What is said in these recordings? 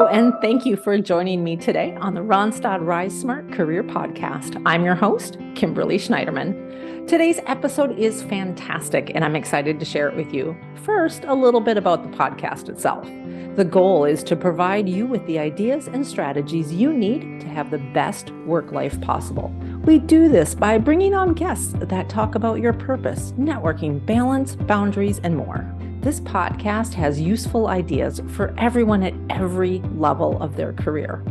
Hello, and thank you for joining me today on the Randstad RiseSmart Career Podcast. I'm your host, Kimberly Schneiderman. Today's episode is fantastic, and I'm excited to share it with you. First, a little bit about the podcast itself. The goal is to provide you with the ideas and strategies you need to have the best work life possible. We do this by bringing on guests that talk about your purpose, networking, balance, boundaries, and more. This podcast has useful ideas for everyone at every level of their career.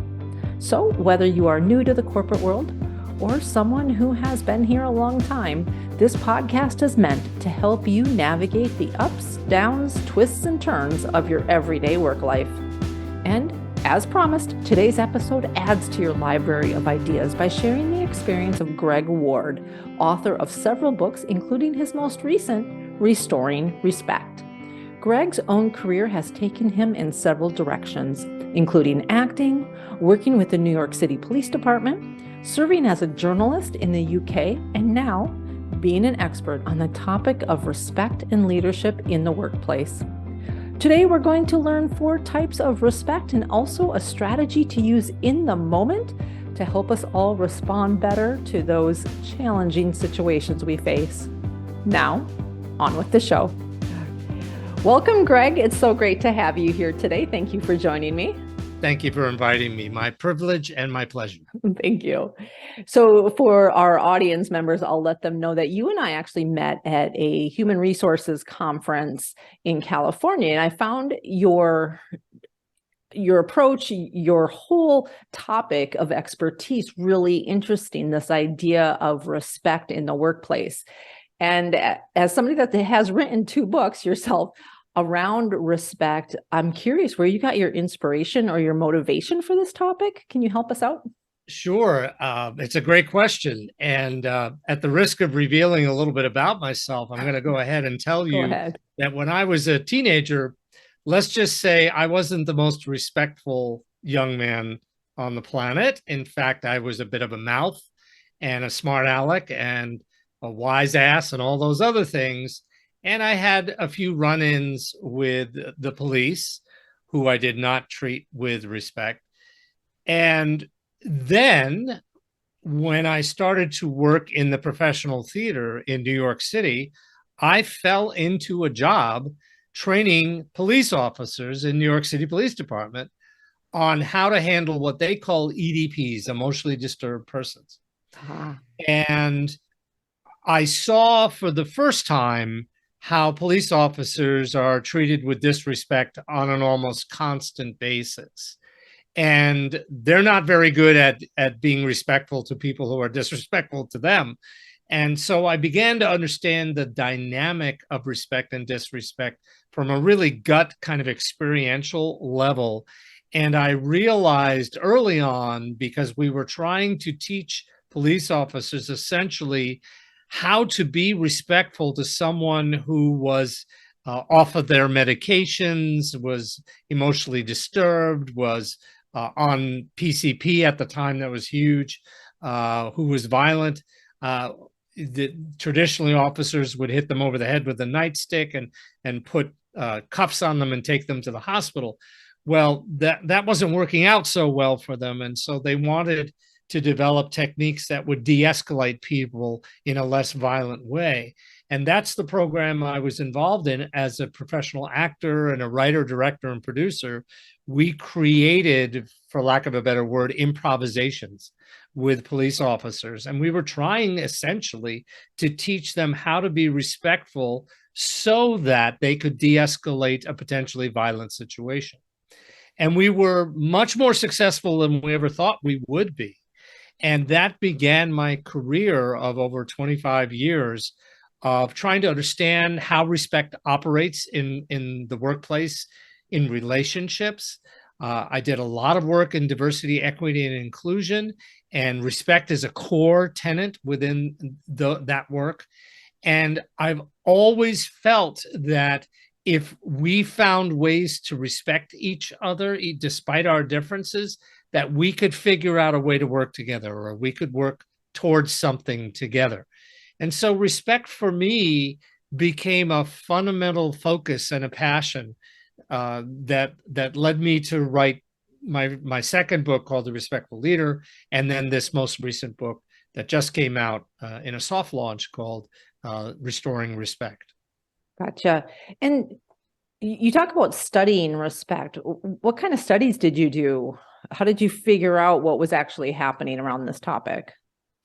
So whether you are new to the corporate world or someone who has been here a long time, this podcast is meant to help you navigate the ups, downs, twists, and turns of your everyday work life. And as promised, today's episode adds to your library of ideas by sharing the experience of Gregg, author of several books, including his most recent, Restoring Respect. Gregg's own career has taken him in several directions, including acting, working with the New York City Police Department, serving as a journalist in the UK, and now being an expert on the topic of respect and leadership in the workplace. Today, we're going to learn 4 types of respect and also a strategy to use in the moment to help us all respond better to those challenging situations we face. Now, on with the show. Welcome, Gregg. It's so great to have you here today. Thank you for joining me. Thank you for inviting me. My privilege and my pleasure. Thank you. So for our audience members, I'll let them know that you and I actually met at a human resources conference in California, and I found your approach, your whole topic of expertise really interesting, this idea of respect in the workplace. And as somebody that has written 2 books yourself around respect, I'm curious where you got your inspiration or your motivation for this topic. Can you help us out? Sure. It's a great question. And at the risk of revealing a little bit about myself, I'm going to go ahead and tell you that when I was a teenager, let's just say I wasn't the most respectful young man on the planet. In fact, I was a bit of a mouth and a smart aleck and a wise ass and all those other things. And I had a few run-ins with the police who I did not treat with respect. And then when I started to work in the professional theater in New York City, I fell into a job training police officers in New York City Police Department on how to handle what they call EDPs, emotionally disturbed persons. And I saw for the first time how police officers are treated with disrespect on an almost constant basis. And they're not very good at being respectful to people who are disrespectful to them. And so I began to understand the dynamic of respect and disrespect from a really gut kind of experiential level. And I realized early on, because we were trying to teach police officers essentially how to be respectful to someone who was off of their medications, was emotionally disturbed, was on PCP at the time, that was huge, who was violent. Traditionally, officers would hit them over the head with a nightstick and put cuffs on them and take them to the hospital. Well, that wasn't working out so well for them. And so they wanted to develop techniques that would de-escalate people in a less violent way. And that's the program I was involved in as a professional actor and a writer, director, and producer. We created, for lack of a better word, improvisations with police officers. And we were trying essentially to teach them how to be respectful so that they could de-escalate a potentially violent situation. And we were much more successful than we ever thought we would be. And that began my career of over 25 years of trying to understand how respect operates in the workplace, in relationships. I did a lot of work in diversity, equity, and inclusion, and respect is a core tenet within that work. And I've always felt that if we found ways to respect each other, despite our differences, that we could figure out a way to work together, or we could work towards something together. And so respect for me became a fundamental focus and a passion that led me to write my second book called The Respectful Leader, and then this most recent book that just came out in a soft launch called Restoring Respect. Gotcha. And you talk about studying respect. What kind of studies did you do? How did you figure out what was actually happening around this topic?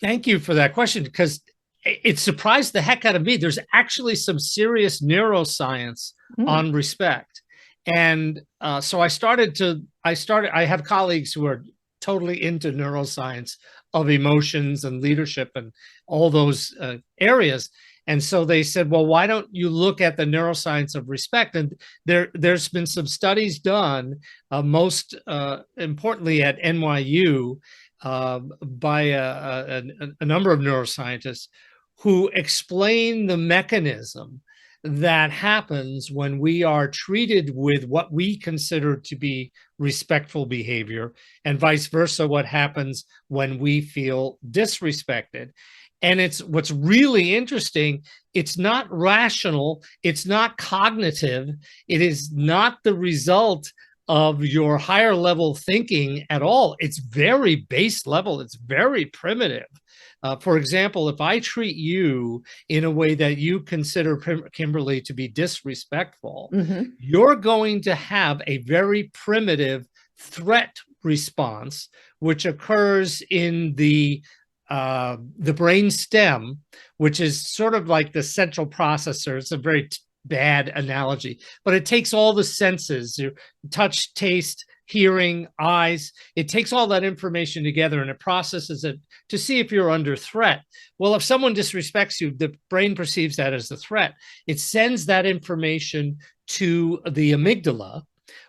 Thank you for that question, because it surprised the heck out of me. There's actually some serious neuroscience on respect. And so I have colleagues who are totally into neuroscience of emotions and leadership and all those areas. And so they said, well, why don't you look at the neuroscience of respect? And there's been some studies done, most importantly at NYU, by a number of neuroscientists who explain the mechanism that happens when we are treated with what we consider to be respectful behavior, and vice versa, what happens when we feel disrespected. And it's what's really interesting. It's not rational. It's not cognitive. It is not the result of your higher level thinking at all. It's very base level. It's very primitive. For example, if I treat you in a way that you consider, Kimberly, to be disrespectful, you're going to have a very primitive threat response, which occurs in the brain stem, which is sort of like the central processor. It's a very bad analogy, but it takes all the senses, your touch, taste, hearing, eyes. It takes all that information together and it processes it to see if you're under threat. Well, if someone disrespects you, the brain perceives that as a threat. It sends that information to the amygdala,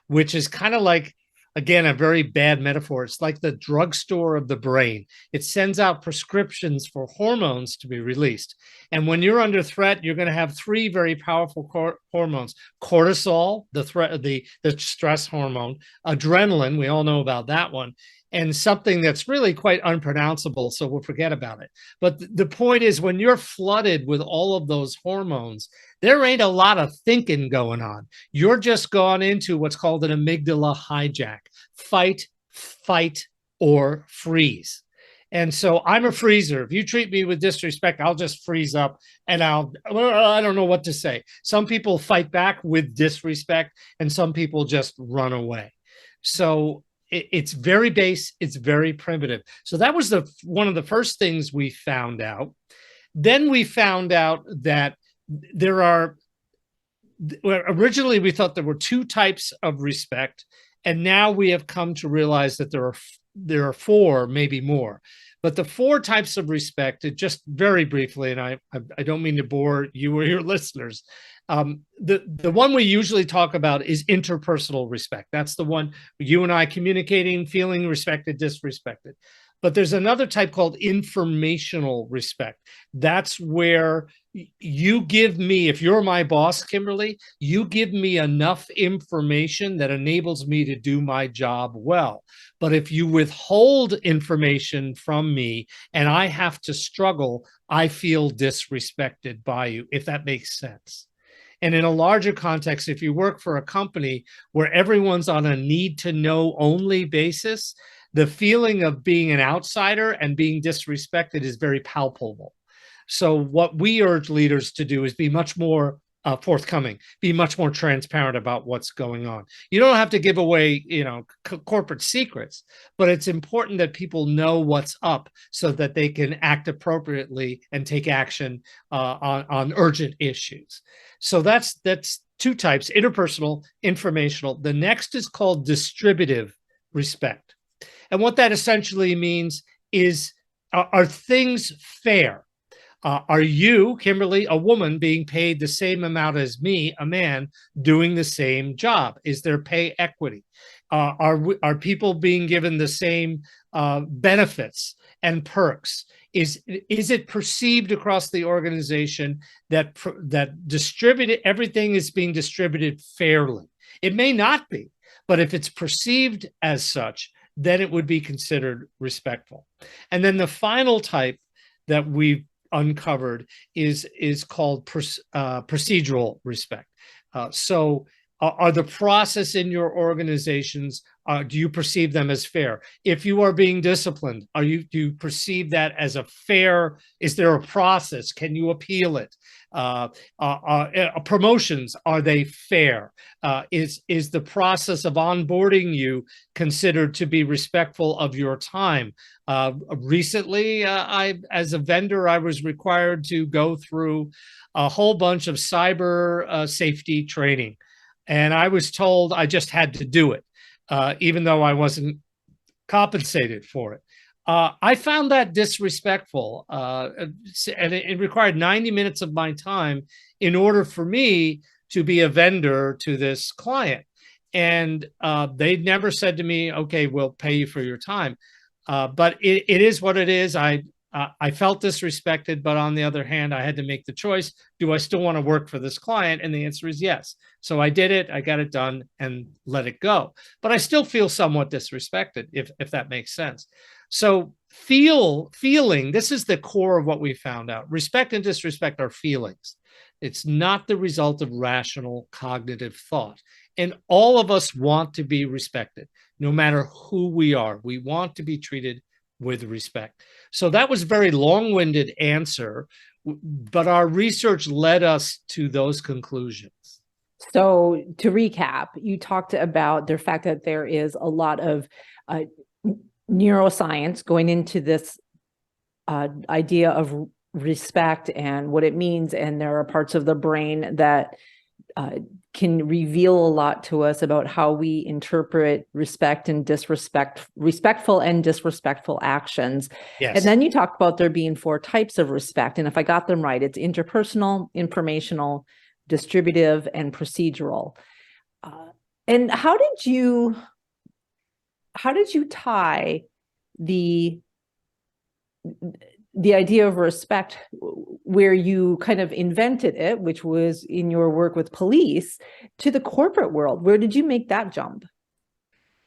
which is kind of like, again, a very bad metaphor. It's like the drugstore of the brain. It sends out prescriptions for hormones to be released. And when you're under threat, you're going to have three very powerful hormones: cortisol, the stress hormone; adrenaline, we all know about that one; and something that's really quite unpronounceable, so we'll forget about it. But the point is, when you're flooded with all of those hormones, there ain't a lot of thinking going on. You're just gone into what's called an amygdala hijack: fight, fight, or freeze. And so I'm a freezer. If you treat me with disrespect, I'll just freeze up and I don't know what to say. Some people fight back with disrespect and some people just run away. So it's very base, it's very primitive. So that was one of the first things we found out. Then we found out that originally we thought there were two types of respect, and now we have come to realize that there are four, maybe more. But the four types of respect, just very briefly, and I don't mean to bore you or your listeners, the one we usually talk about is interpersonal respect. That's the one you and I communicating, feeling respected, disrespected. But there's another type called informational respect. That's where you give me, if you're my boss, Kimberly, you give me enough information that enables me to do my job well. But if you withhold information from me and I have to struggle, I feel disrespected by you, if that makes sense. And in a larger context, if you work for a company where everyone's on a need-to-know only basis, the feeling of being an outsider and being disrespected is very palpable. So what we urge leaders to do is be much more forthcoming, be much more transparent about what's going on. You don't have to give away, corporate secrets, but it's important that people know what's up so that they can act appropriately and take action on urgent issues. So that's two types: interpersonal, informational. The next is called distributive respect. And what that essentially means is, are things fair? Are you, Kimberly, a woman, being paid the same amount as me, a man, doing the same job? Is there pay equity? Are people being given the same benefits and perks? Is it perceived across the organization that everything is being distributed fairly? It may not be, but if it's perceived as such, then it would be considered respectful. And then the final type that we've uncovered is called procedural respect. So Are the process in your organizations, do you perceive them as fair? If you are being disciplined, do you perceive that as a fair? Is there a process? Can you appeal it? Promotions, are they fair? Is the process of onboarding you considered to be respectful of your time? Recently, as a vendor, I was required to go through a whole bunch of cyber safety training. And I was told I just had to do it, even though I wasn't compensated for it. I found that disrespectful, and it required 90 minutes of my time in order for me to be a vendor to this client. And they never said to me, okay, we'll pay you for your time. But it is what it is. I felt disrespected, but on the other hand, I had to make the choice. Do I still want to work for this client? And the answer is yes. So I did it, I got it done and let it go. But I still feel somewhat disrespected, if that makes sense. So feeling, this is the core of what we found out. Respect and disrespect are feelings. It's not the result of rational cognitive thought. And all of us want to be respected, no matter who we are. We want to be treated with respect. So that was a very long-winded answer, but our research led us to those conclusions. So to recap, you talked about the fact that there is a lot of neuroscience going into this idea of respect and what it means. And there are parts of the brain that can reveal a lot to us about how we interpret respect and disrespect, respectful and disrespectful actions. Yes. And then you talked about there being 4 types of respect. And if I got them right, it's interpersonal, informational, distributive, and procedural. And how did you tie the idea of respect, where you kind of invented it, which was in your work with police, to the corporate world? Where did you make that jump?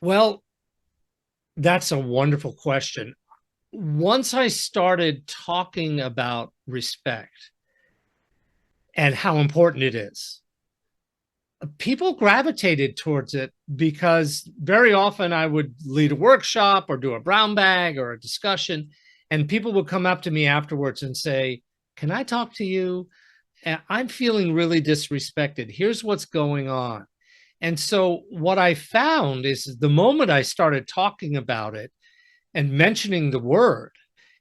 Well, that's a wonderful question. Once I started talking about respect and how important it is, people gravitated towards it, because very often I would lead a workshop or do a brown bag or a discussion, and people would come up to me afterwards and say, can I talk to you? I'm feeling really disrespected. Here's what's going on. And so what I found is the moment I started talking about it and mentioning the word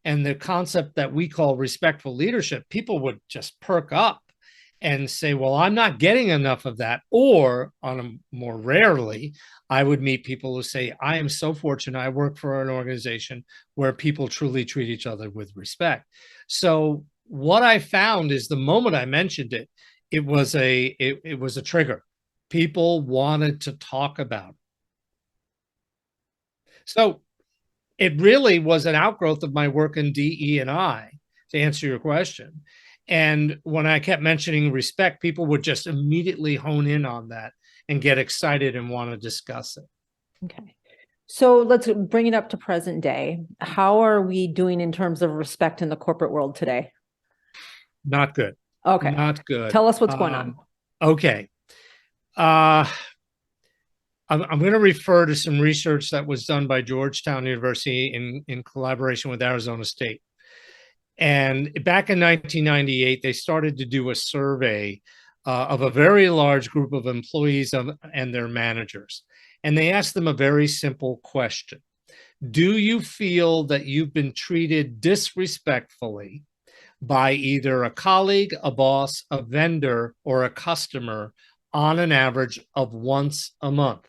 and the concept that we call respectful leadership, people would just perk up and say, well, I'm not getting enough of that. Or on a more rarely, I would meet people who say, I am so fortunate. I work for an organization where people truly treat each other with respect. So what I found is the moment I mentioned it, it was a trigger. People wanted to talk about it. So it really was an outgrowth of my work in DE&I, to answer your question. And when I kept mentioning respect, people would just immediately hone in on that and get excited and want to discuss it. Okay. So let's bring it up to present day. How are we doing in terms of respect in the corporate world today? Not good. Okay. Not good. Tell us what's going on. Okay. I'm going to refer to some research that was done by Georgetown University in collaboration with Arizona State. And back in 1998, they started to do a survey of a very large group of employees and their managers. And they asked them a very simple question. Do you feel that you've been treated disrespectfully by either a colleague, a boss, a vendor, or a customer on an average of once a month?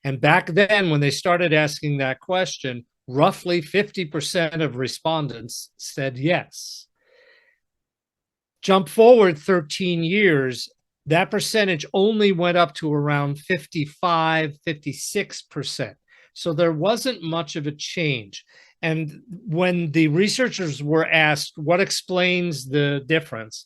And back then, when they started asking that question, roughly 50% of respondents said yes. Jump forward 13 years, that percentage only went up to around 55, 56%. So there wasn't much of a change. And when the researchers were asked what explains the difference,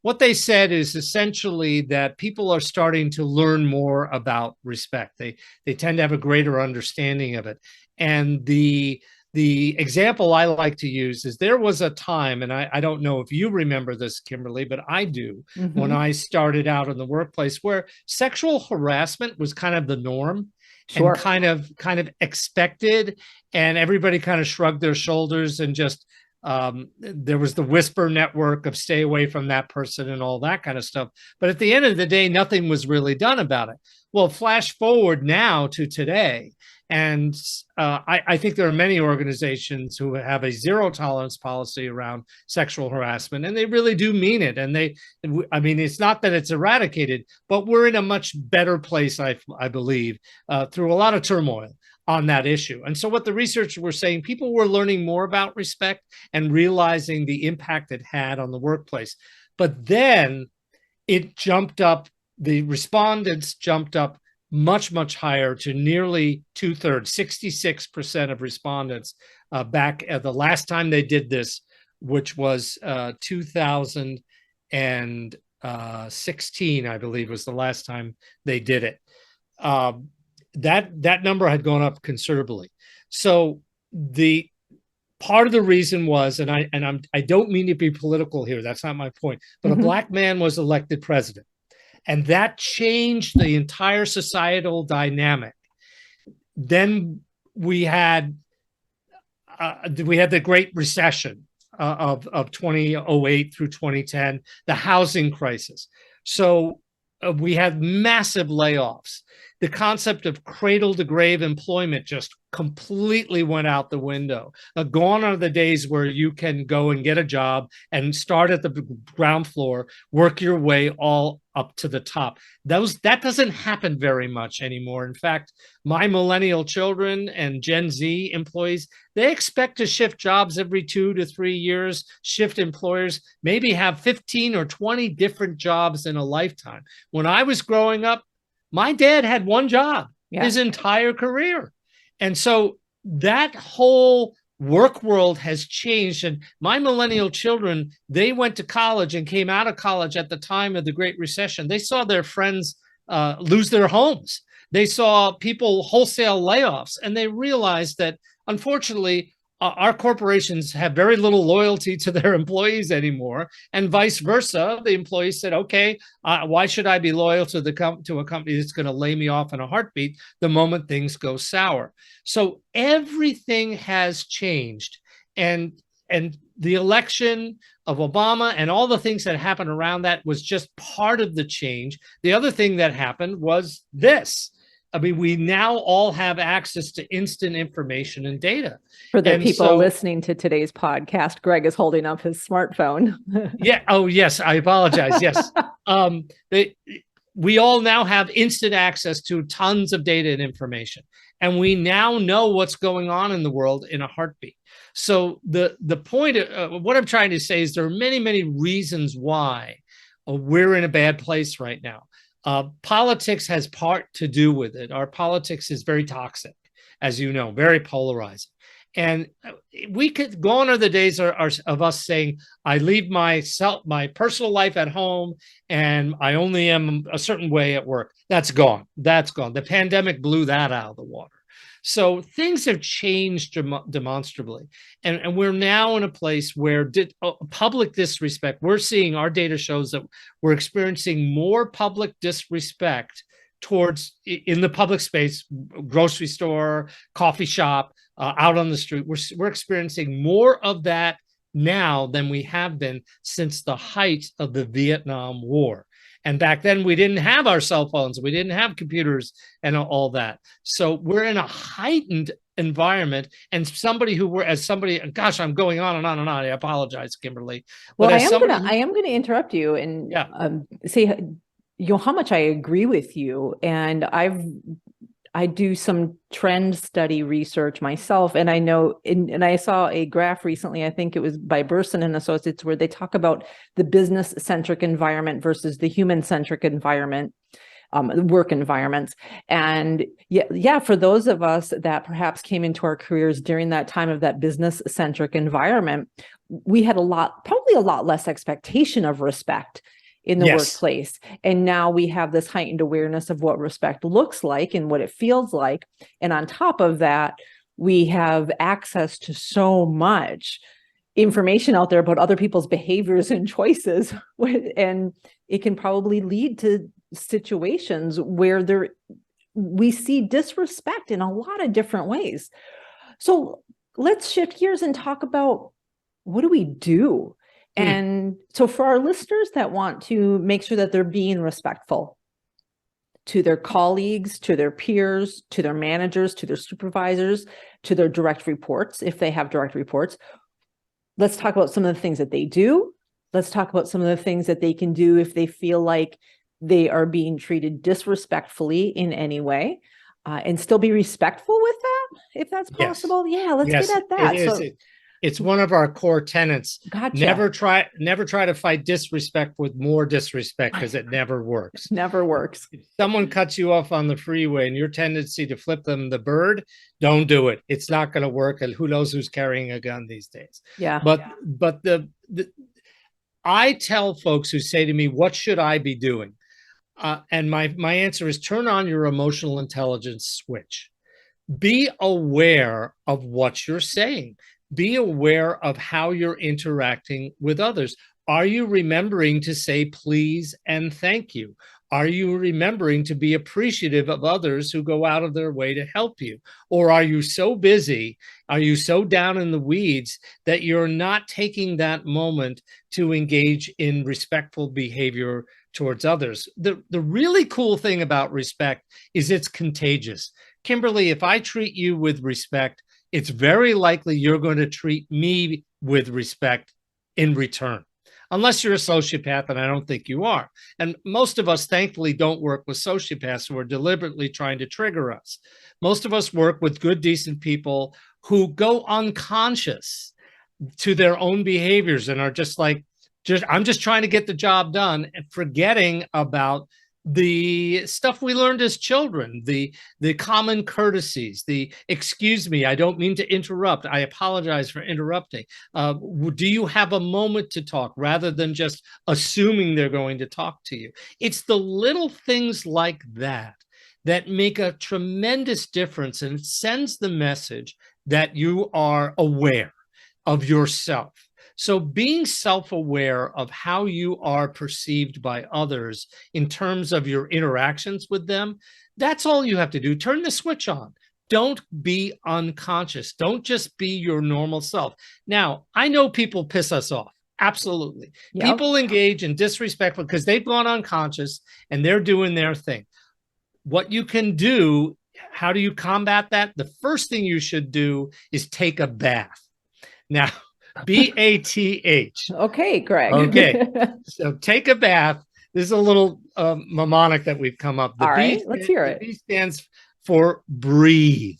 what they said is essentially that people are starting to learn more about respect. They tend to have a greater understanding of it. And the the example I like to use is there was a time, and I don't know if you remember this, Kimberly, but I do, when I started out in the workplace, where sexual harassment was kind of the norm. Sure. And kind of expected, and everybody kind of shrugged their shoulders and just there was the whisper network of stay away from that person and all that kind of stuff. But at the end of the day, nothing was really done about it. Well, flash forward now to today, and I think there are many organizations who have a zero tolerance policy around sexual harassment, and they really do mean it. And I mean, it's not that it's eradicated, but we're in a much better place, I believe, through a lot of turmoil on that issue. And so what the researchers were saying, people were learning more about respect and realizing the impact it had on the workplace. But then it jumped up, the respondents jumped up much, much higher to nearly 2/3, 66% of respondents back at the last time they did this, which was 2016, I believe, was the last time they did it. That number had gone up considerably. So the part of the reason was, and I don't mean to be political here, that's not my point, but a Black man was elected president. And that changed the entire societal dynamic. Then we had the Great Recession of 2008 through 2010, the housing crisis. So we had massive layoffs. The concept of cradle to grave employment just completely went out the window. Gone are the days where you can go and get a job and start at the ground floor, work your way all up to the top. That doesn't happen very much anymore. In fact, my millennial children and Gen Z employees, they expect to shift jobs every 2 to 3 years, shift employers, maybe have 15 or 20 different jobs in a lifetime. When I was growing up, my dad had one job his entire career. And so that whole work world has changed. And my millennial children, they went to college and came out of college at the time of the Great Recession. They saw their friends lose their homes. They saw people wholesale layoffs, and they realized that, unfortunately, our corporations have very little loyalty to their employees anymore, and vice versa. The employees said, okay, why should I be loyal to a company that's going to lay me off in a heartbeat the moment things go sour? So everything has changed. And the election of Obama and all the things that happened around that was just part of the change. The other thing that happened was this. I mean, we now all have access to instant information and data. For the people listening to today's podcast, Gregg is holding up his smartphone. Yeah. Oh, yes. I apologize. Yes. We all now have instant access to tons of data and information. And we now know what's going on in the world in a heartbeat. So the point of what I'm trying to say is there are many, many reasons why we're in a bad place right now. Politics has part to do with it. Our politics is very toxic, as you know, very polarizing. And we could gone are the days of us saying, I leave my personal life at home and I only am a certain way at work. That's gone. That's gone. The pandemic blew that out of the water. So things have changed demonstrably. And we're now in a place where public disrespect, we're seeing, our data shows that we're experiencing more public disrespect towards, in the public space, grocery store, coffee shop, out on the street. We're experiencing more of that now than we have been since the height of the Vietnam War. And back then we didn't have our cell phones, we didn't have computers and all that. So we're in a heightened environment. And gosh, I'm going on and on and on. I apologize, Kimberly. Well, I am gonna interrupt you and say, how much I agree with you. And I do some trend study research myself, and I know, and I saw a graph recently, I think it was by Burson and Associates, where they talk about the business-centric environment versus the human-centric environment, work environments. And for those of us that perhaps came into our careers during that time of that business-centric environment, we had probably a lot less expectation of respect in the workplace. And now we have this heightened awareness of what respect looks like and what it feels like. And on top of that, We have access to so much information out there about other people's behaviors and choices. And it can probably lead to situations where we see disrespect in a lot of different ways. So let's shift gears and talk about, what do we do? And so for our listeners that want to make sure that they're being respectful to their colleagues, to their peers, to their managers, to their supervisors, to their direct reports, if they have direct reports, let's talk about some of the things that they do. Let's talk about some of the things that they can do if they feel like they are being treated disrespectfully in any way, and still be respectful with that, if that's possible. Yes. Yeah, let's get at that. It is. It's one of our core tenets. Gotcha. Never try to fight disrespect with more disrespect, because it never works. Never works. If someone cuts you off on the freeway and your tendency to flip them the bird, don't do it. It's not going to work. And who knows who's carrying a gun these days. Yeah. But I tell folks who say to me, what should I be doing? And my answer is, turn on your emotional intelligence switch. Be aware of what you're saying. Be aware of how you're interacting with others. Are you remembering to say please and thank you? Are you remembering to be appreciative of others who go out of their way to help you? Or are you so busy, are you so down in the weeds that you're not taking that moment to engage in respectful behavior towards others? The really cool thing about respect is it's contagious. Kimberly, if I treat you with respect, it's very likely you're going to treat me with respect in return, unless you're a sociopath, and I don't think you are. And most of us, thankfully, don't work with sociopaths who are deliberately trying to trigger us. Most of us work with good, decent people who go unconscious to their own behaviors and are just like, I'm just trying to get the job done, and forgetting about the stuff we learned as children, the common courtesies, the excuse me, I don't mean to interrupt, I apologize for interrupting. Do you have a moment to talk, rather than just assuming they're going to talk to you? It's the little things like that that make a tremendous difference, and it sends the message that you are aware of yourself. So being self-aware of how you are perceived by others in terms of your interactions with them, that's all you have to do. Turn the switch on. Don't be unconscious. Don't just be your normal self. Now, I know people piss us off. Absolutely. Yep. People engage in disrespectful because they've gone unconscious and they're doing their thing. What you can do, how do you combat that? The first thing you should do is take a bath. Now, B-A-T-H. Okay, Gregg. Okay, so take a bath. This is a little mnemonic that we've come up. All right, let's hear it. The B stands for breathe.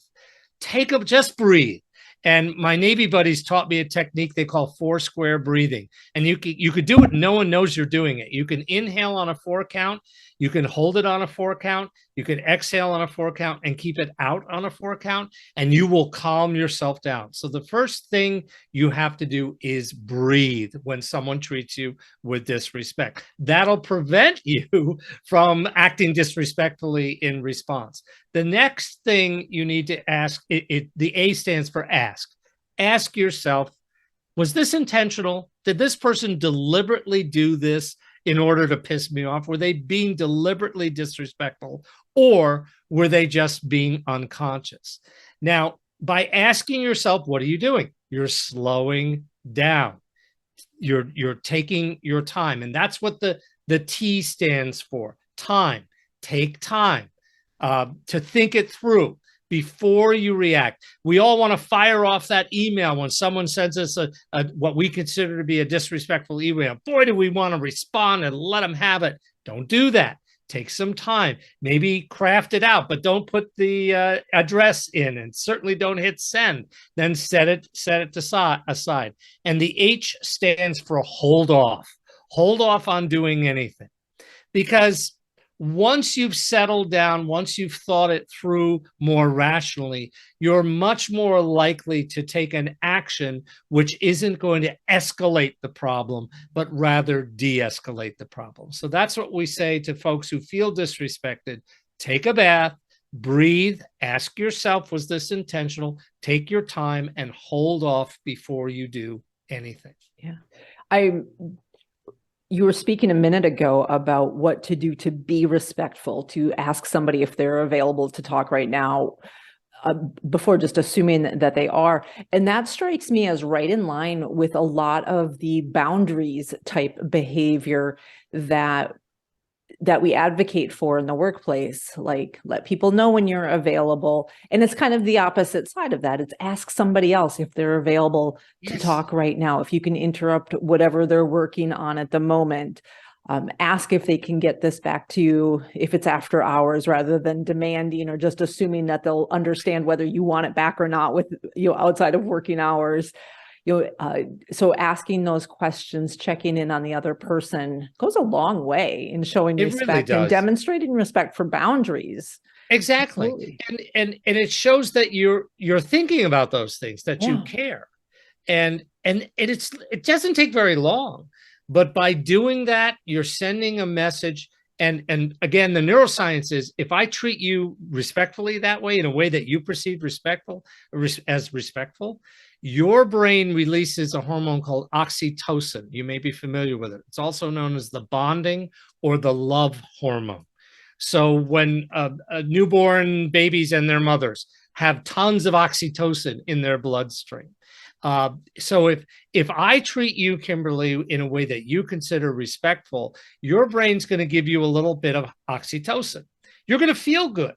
Just breathe. And my Navy buddies taught me a technique they call 4-square breathing. And you could do it, no one knows you're doing it. You can inhale on a 4 count. You can hold it on a 4 count. You can exhale on a 4 count and keep it out on a 4 count, and you will calm yourself down. So the first thing you have to do is breathe when someone treats you with disrespect. That'll prevent you from acting disrespectfully in response. The next thing you need to ask, the A stands for ask. Ask yourself, was this intentional? Did this person deliberately do this in order to piss me off? Were they being deliberately disrespectful, or were they just being unconscious? Now, by asking yourself, what are you doing? You're slowing down. You're taking your time. And that's what the T stands for. Time. Take time to think it through before you react. We all want to fire off that email when someone sends us what we consider to be a disrespectful email. Boy, do we want to respond and let them have it. Don't do that. Take some time. Maybe craft it out, but don't put the address in, and certainly don't hit send. Then set it aside. And the H stands for hold off. Hold off on doing anything, because once you've settled down, once you've thought it through more rationally, you're much more likely to take an action which isn't going to escalate the problem, but rather de-escalate the problem. So that's what we say to folks who feel disrespected. Take a bath, breathe, ask yourself, was this intentional? Take your time and hold off before you do anything. Yeah. You were speaking a minute ago about what to do to be respectful, to ask somebody if they're available to talk right now, before just assuming that they are. And that strikes me as right in line with a lot of the boundaries type behavior that we advocate for in the workplace, like let people know when you're available. And it's kind of the opposite side of that. It's ask somebody else if they're available to talk right now, if you can interrupt whatever they're working on at the moment. Ask if they can get this back to you if it's after hours, rather than demanding or just assuming that they'll understand whether you want it back or not with outside of working hours. So asking those questions, checking in on the other person goes a long way in showing respect and demonstrating respect for boundaries. Exactly. Absolutely. And it shows that you're thinking about those things, that you care. And it doesn't take very long, but by doing that, you're sending a message. And again, the neuroscience is, if I treat you respectfully that way, in a way that you perceive as respectful, your brain releases a hormone called oxytocin. You may be familiar with it. It's also known as the bonding or the love hormone. So when newborn babies and their mothers have tons of oxytocin in their bloodstream. So if I treat you, Kimberly, in a way that you consider respectful, your brain's going to give you a little bit of oxytocin. You're going to feel good.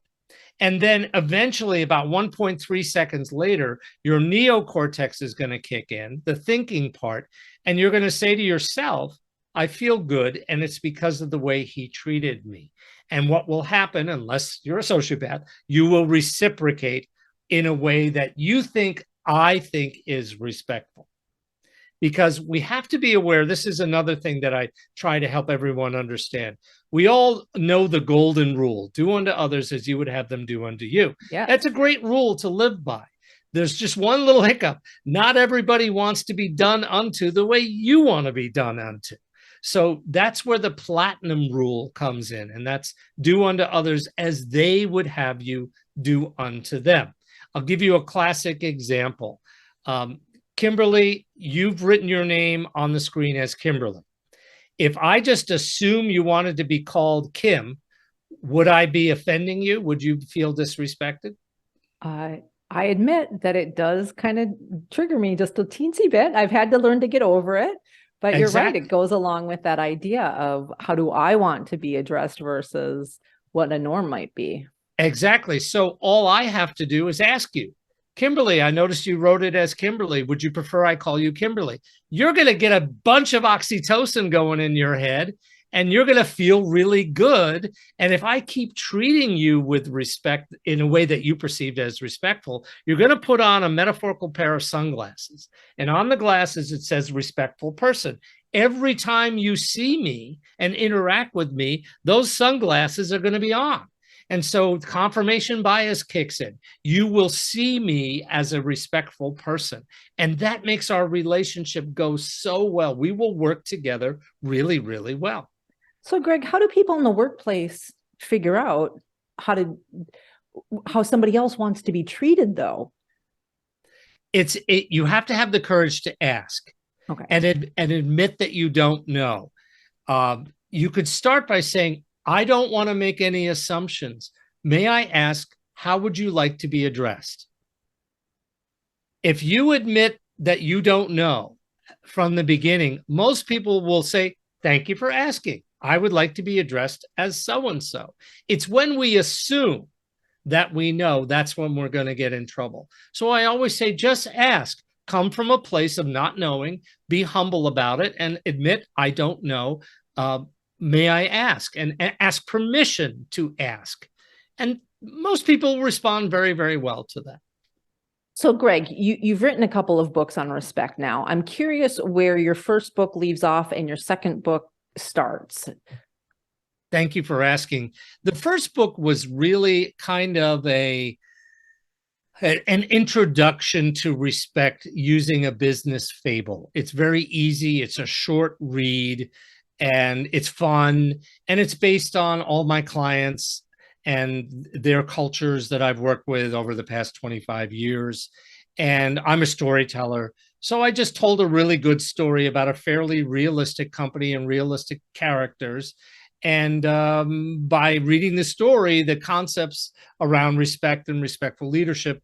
And then eventually, about 1.3 seconds later, your neocortex is going to kick in, the thinking part, and you're going to say to yourself, I feel good, and it's because of the way he treated me. And what will happen, unless you're a sociopath, you will reciprocate in a way that I think is respectful. Because we have to be aware, this is another thing that I try to help everyone understand. We all know the golden rule: do unto others as you would have them do unto you. Yeah. That's a great rule to live by. There's just one little hiccup. Not everybody wants to be done unto the way you want to be done unto. So that's where the platinum rule comes in, and that's do unto others as they would have you do unto them. I'll give you a classic example. Kimberly, you've written your name on the screen as Kimberly. If I just assume you wanted to be called Kim, would I be offending you? Would you feel disrespected? I admit that it does kind of trigger me just a teensy bit. I've had to learn to get over it. But you're right, it goes along with that idea of how do I want to be addressed versus what a norm might be. Exactly. So all I have to do is ask you, Kimberly, I noticed you wrote it as Kimberly. Would you prefer I call you Kimberly? You're going to get a bunch of oxytocin going in your head, and you're going to feel really good. And if I keep treating you with respect in a way that you perceived as respectful, you're going to put on a metaphorical pair of sunglasses. And on the glasses, it says respectful person. Every time you see me and interact with me, those sunglasses are going to be on. And so confirmation bias kicks in. You will see me as a respectful person. And that makes our relationship go so well. We will work together really, really well. So, Greg, how do people in the workplace figure out how somebody else wants to be treated, though? You have to have the courage to ask, and admit that you don't know. You could start by saying, I don't want to make any assumptions. May I ask, how would you like to be addressed? If you admit that you don't know from the beginning, most people will say, thank you for asking. I would like to be addressed as so-and-so. It's when we assume that we know, that's when we're going to get in trouble. So I always say, just ask. Come from a place of not knowing, be humble about it, and admit, I don't know. May I ask? And ask permission to ask. And most people respond very, very well to that. So, Greg, you've written a couple of books on respect now. I'm curious where your first book leaves off and your second book starts. Thank you for asking. The first book was really kind of an introduction to respect using a business fable. It's very easy. It's a short read. And it's fun, and it's based on all my clients. and their cultures that I've worked with over the past 25 years. And I'm a storyteller. So I just told a really good story about a fairly realistic company and realistic characters. And by reading the story, the concepts around respect and respectful leadership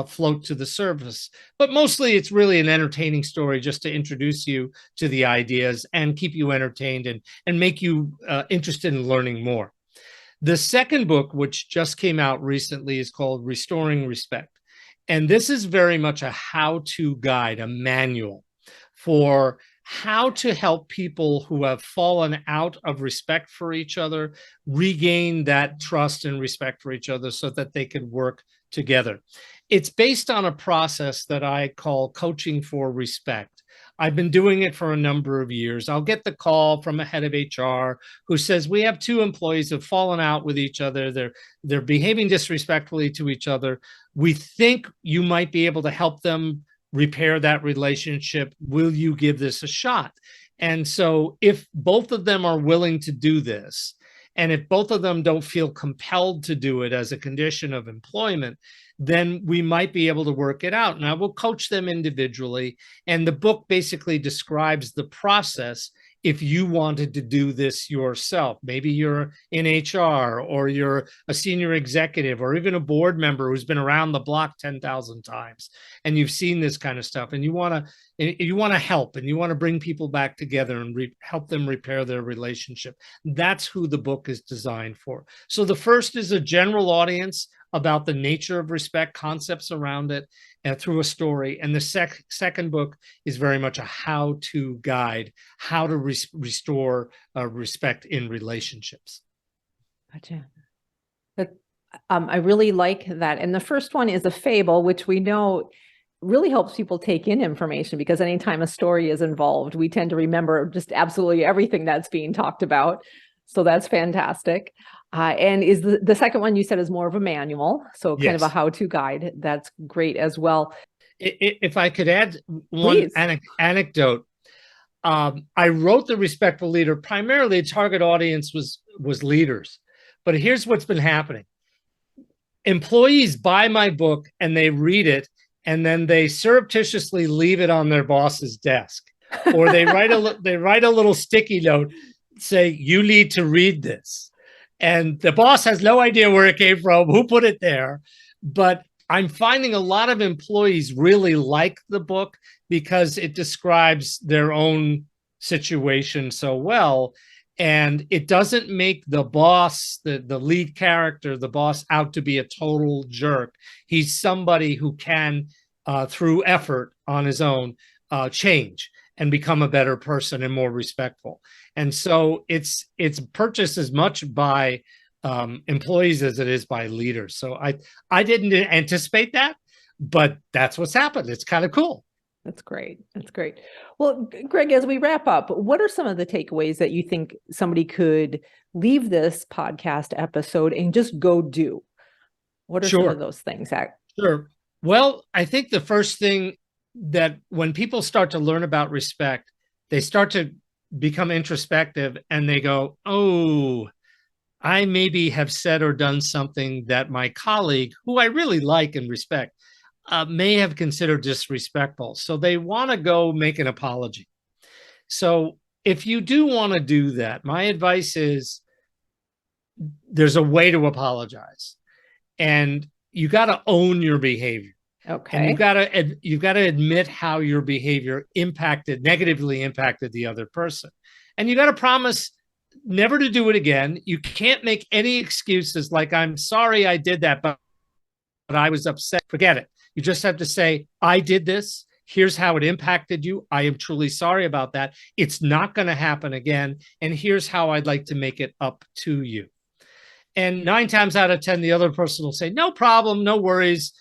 float to the surface. But mostly it's really an entertaining story just to introduce you to the ideas and keep you entertained and make you interested in learning more. The second book, which just came out recently, is called Restoring Respect. And this is very much a how-to guide, a manual for how to help people who have fallen out of respect for each other regain that trust and respect for each other so that they can work together. It's based on a process that I call coaching for respect. I've been doing it for a number of years. I'll get the call from a head of HR who says, we have two employees who have fallen out with each other. They're behaving disrespectfully to each other. We think you might be able to help them repair that relationship. Will you give this a shot? And so if both of them are willing to do this, and if both of them don't feel compelled to do it as a condition of employment, then we might be able to work it out. And I will coach them individually. And the book basically describes the process if you wanted to do this yourself. Maybe you're in HR, or you're a senior executive, or even a board member who's been around the block 10,000 times, and you've seen this kind of stuff, and you want to help, and you want to bring people back together and help them repair their relationship. That's who the book is designed for. So the first is a general audience about the nature of respect, concepts around it, and through a story. And the second book is very much a how-to guide, how to restore respect in relationships. Gotcha. I really like that. And the first one is a fable, which we know really helps people take in information, because anytime a story is involved, we tend to remember just absolutely everything that's being talked about. So that's fantastic. And is the second one you said is more of a manual, so kind of a how-to guide. That's great as well. If I could add one anecdote, I wrote The Respectful Leader. Primarily, the target audience was leaders. But here's what's been happening. Employees buy my book and they read it, and then they surreptitiously leave it on their boss's desk, or they write a little sticky note, say, you need to read this. And the boss has no idea where it came from, who put it there. But I'm finding a lot of employees really like the book because it describes their own situation so well. And it doesn't make the boss, the lead character, the boss, out to be a total jerk. He's somebody who can, through effort on his own, change and become a better person and more respectful. And so it's purchased as much by employees as it is by leaders. So I didn't anticipate that, but that's what's happened. It's kind of cool. That's great. That's great. Well, Gregg, as we wrap up, what are some of the takeaways that you think somebody could leave this podcast episode and just go do? What are some of those things? Sure. Well, I think the first thing that when people start to learn about respect, they start to become introspective and they go, oh, I maybe have said or done something that my colleague, who I really like and respect, may have considered disrespectful. So they want to go make an apology. So if you do want to do that, my advice is there's a way to apologize, and you got to own your behavior. Okay. And you've got to admit how your behavior negatively impacted the other person. And you got to promise never to do it again. You can't make any excuses like, I'm sorry I did that, but I was upset. Forget it. You just have to say, I did this. Here's how it impacted you. I am truly sorry about that. It's not going to happen again. And here's how I'd like to make it up to you. And 9 times out of 10, the other person will say, no problem, no worries.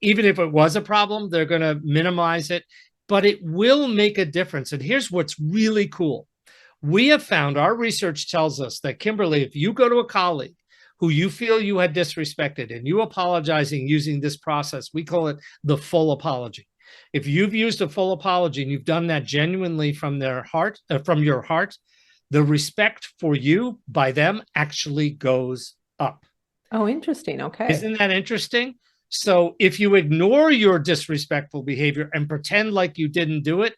Even if it was a problem, they're going to minimize it, but it will make a difference. And here's what's really cool. We have found, our research tells us that, Kimberly, if you go to a colleague who you feel you had disrespected and you apologizing using this process, we call it the full apology. If you've used a full apology and you've done that genuinely from their heart, from your heart, the respect for you by them actually goes up. Oh, interesting. Okay. Isn't that interesting? So if you ignore your disrespectful behavior and pretend like you didn't do it,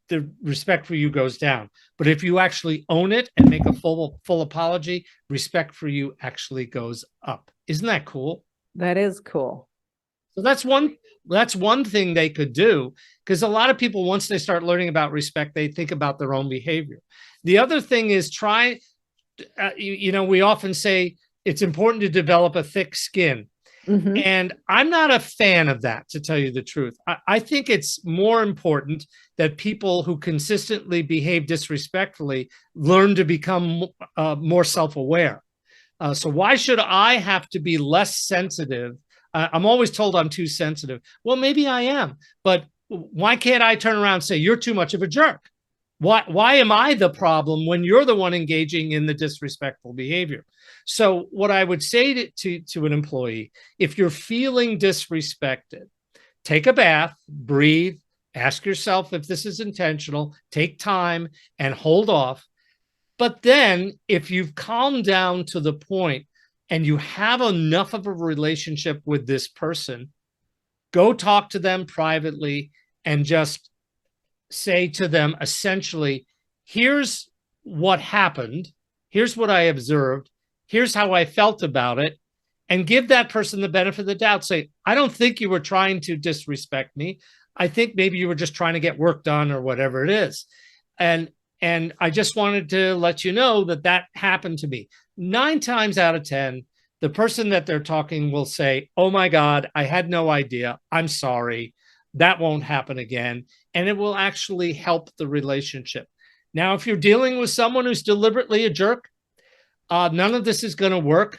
the respect for you goes down. But if you actually own it and make a full apology, respect for you actually goes up. Isn't that cool? That is cool. So that's one thing they could do, because a lot of people, once they start learning about respect, they think about their own behavior. The other thing is we often say it's important to develop a thick skin. Mm-hmm. And I'm not a fan of that, to tell you the truth. I think it's more important that people who consistently behave disrespectfully learn to become more self-aware. So why should I have to be less sensitive? I'm always told I'm too sensitive. Well, maybe I am, but why can't I turn around and say, you're too much of a jerk? Why am I the problem when you're the one engaging in the disrespectful behavior? So what I would say to an employee, if you're feeling disrespected, take a bath, breathe, ask yourself if this is intentional, take time and hold off. But then if you've calmed down to the point and you have enough of a relationship with this person, go talk to them privately and just say to them, essentially, here's what happened. Here's what I observed. Here's how I felt about it. And give that person the benefit of the doubt. Say, I don't think you were trying to disrespect me. I think maybe you were just trying to get work done or whatever it is. And I just wanted to let you know that that happened to me. 9 times out of 10, the person that they're talking will say, oh my God, I had no idea. I'm sorry. That won't happen again. And it will actually help the relationship. Now, if you're dealing with someone who's deliberately a jerk, none of this is going to work.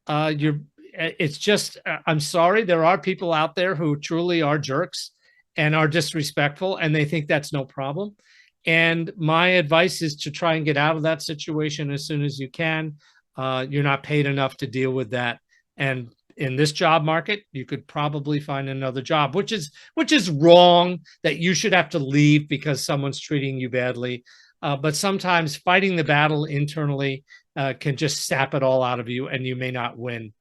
It's just, I'm sorry. There are people out there who truly are jerks and are disrespectful, and they think that's no problem. And my advice is to try and get out of that situation as soon as you can. You're not paid enough to deal with that. And in this job market, you could probably find another job, which is wrong, that you should have to leave because someone's treating you badly. But sometimes fighting the battle internally can just sap it all out of you, and you may not win.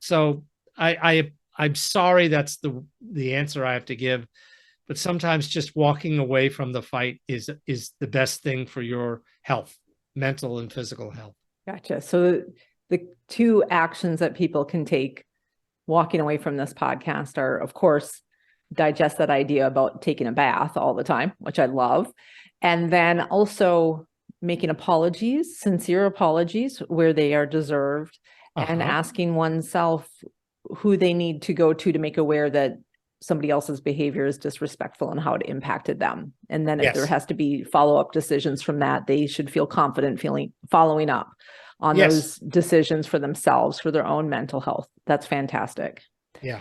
So I'm sorry that's the answer I have to give. But sometimes just walking away from the fight is the best thing for your health, mental and physical health. Gotcha. So the 2 actions that people can take walking away from this podcast are, of course, digest that idea about taking a bath all the time, which I love. And then also making apologies, sincere apologies where they are deserved, and asking oneself who they need to go to make aware that somebody else's behavior is disrespectful and how it impacted them. And then if there has to be follow-up decisions from that, they should feel confident following up on those decisions for themselves, for their own mental health. That's fantastic. Yeah.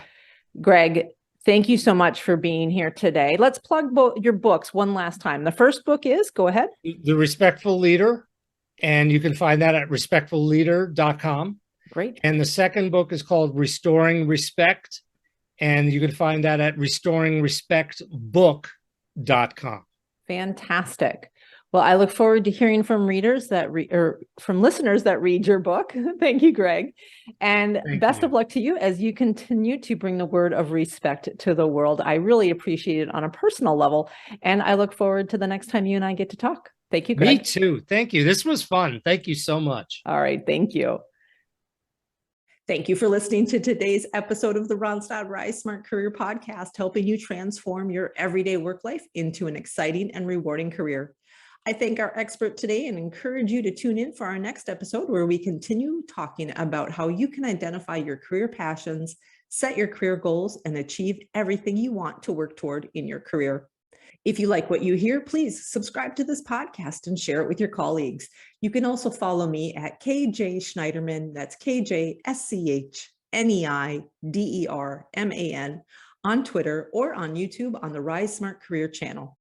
Gregg, thank you so much for being here today. Let's plug your books one last time. The first book is, go ahead. The Respectful Leader, and you can find that at respectfulleader.com. Great. And the second book is called Restoring Respect, and you can find that at restoringrespectbook.com. Fantastic. Well, I look forward to hearing from readers or from listeners that read your book. Thank you, Gregg. And best of luck to you as you continue to bring the word of respect to the world. I really appreciate it on a personal level. And I look forward to the next time you and I get to talk. Thank you, Gregg. Me too. Thank you. This was fun. Thank you so much. All right. Thank you. Thank you for listening to today's episode of the Randstad RiseSmart Career Podcast, helping you transform your everyday work life into an exciting and rewarding career. I thank our expert today and encourage you to tune in for our next episode, where we continue talking about how you can identify your career passions, set your career goals, and achieve everything you want to work toward in your career. If you like what you hear, please subscribe to this podcast and share it with your colleagues. You can also follow me at KJ Schneiderman, that's KJSCHNEIDERMAN, on Twitter or on YouTube on the RiseSmart Career channel.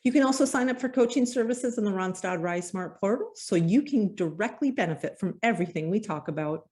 You can also sign up for coaching services in the Randstad RiseSmart portal so you can directly benefit from everything we talk about.